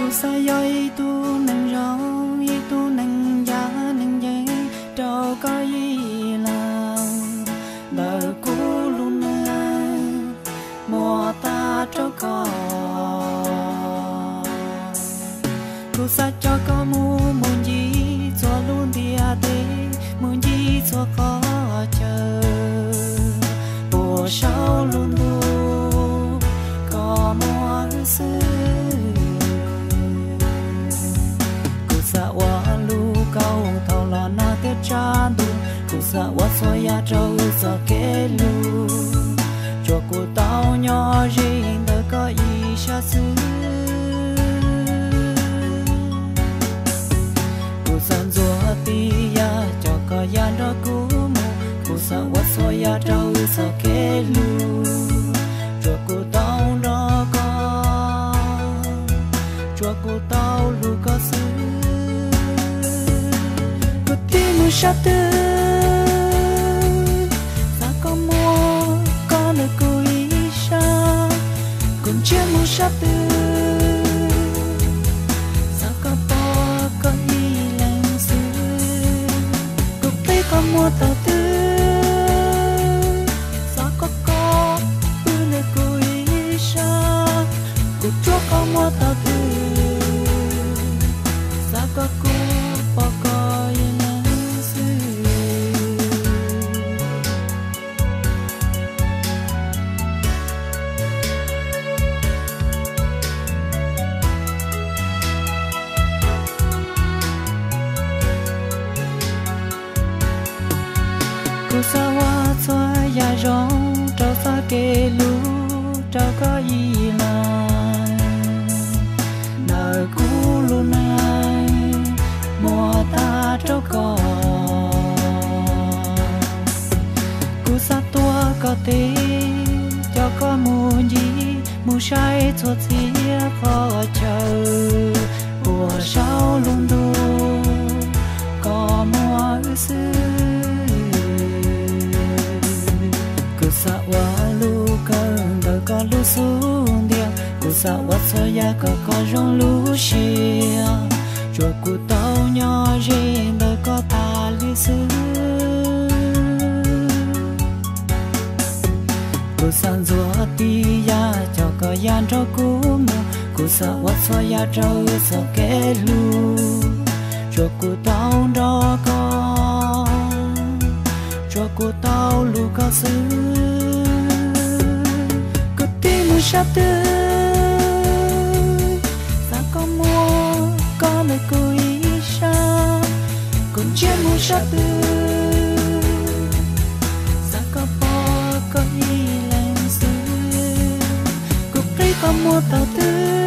cô sa yoi tu nang rong y tu nang ya nang ye đâu có gì là đời cô luôn mùa ta cho có cô sa cho có muốn gì cho luôn đi để muốn gì cho có chờ bùa sau luôn luôn có mùa xưa cô sa wa lu cao thâu lo na te cha du cô sa wa so ya trâu sa ke lu cho cô tao nhỏ riêng đời có ý xa xứ cô san gió tia cho có gian đó cũ mù cô sa wa so ya trâu sa ke lu cho cô tao đó có cho cô tao lu có xứ cô tim mu sa tư sa có mua có nơi cô ý xa còn chưa mu sa tư sa có bỏ có ý lăng xứ cô biết có mua tàu tư sa có bữa nơi cô ý xa cô chúa có mua tàu tư sa có cô bỏ có ý lăng xứ cô sa wa xoa ya rong trao sa kê lu trao có gì lại đời cũ luôn ai mùa ta trao có cô sa tua có thể cho có muốn gì muốn sai cho chia khó chờ mùa sau luôn đủ có mùa xưa cô sa wa lu cơn đời có lu xuống dia cô sa wa so ya có rong lu xia cho cô tao nhỏ riêng đời có ta lý xứ cô san gió tia cho có gian cho cũ mù cô sa wa so ya trâu sa ke lu cho cô tao đó có cho cô tao lu có xứ cô tim mu sa tư sa có mua có nơi cô ý xa còn chưa mu sa tư sa có bỏ có ý lăng xứ cô biết có mua tàu tư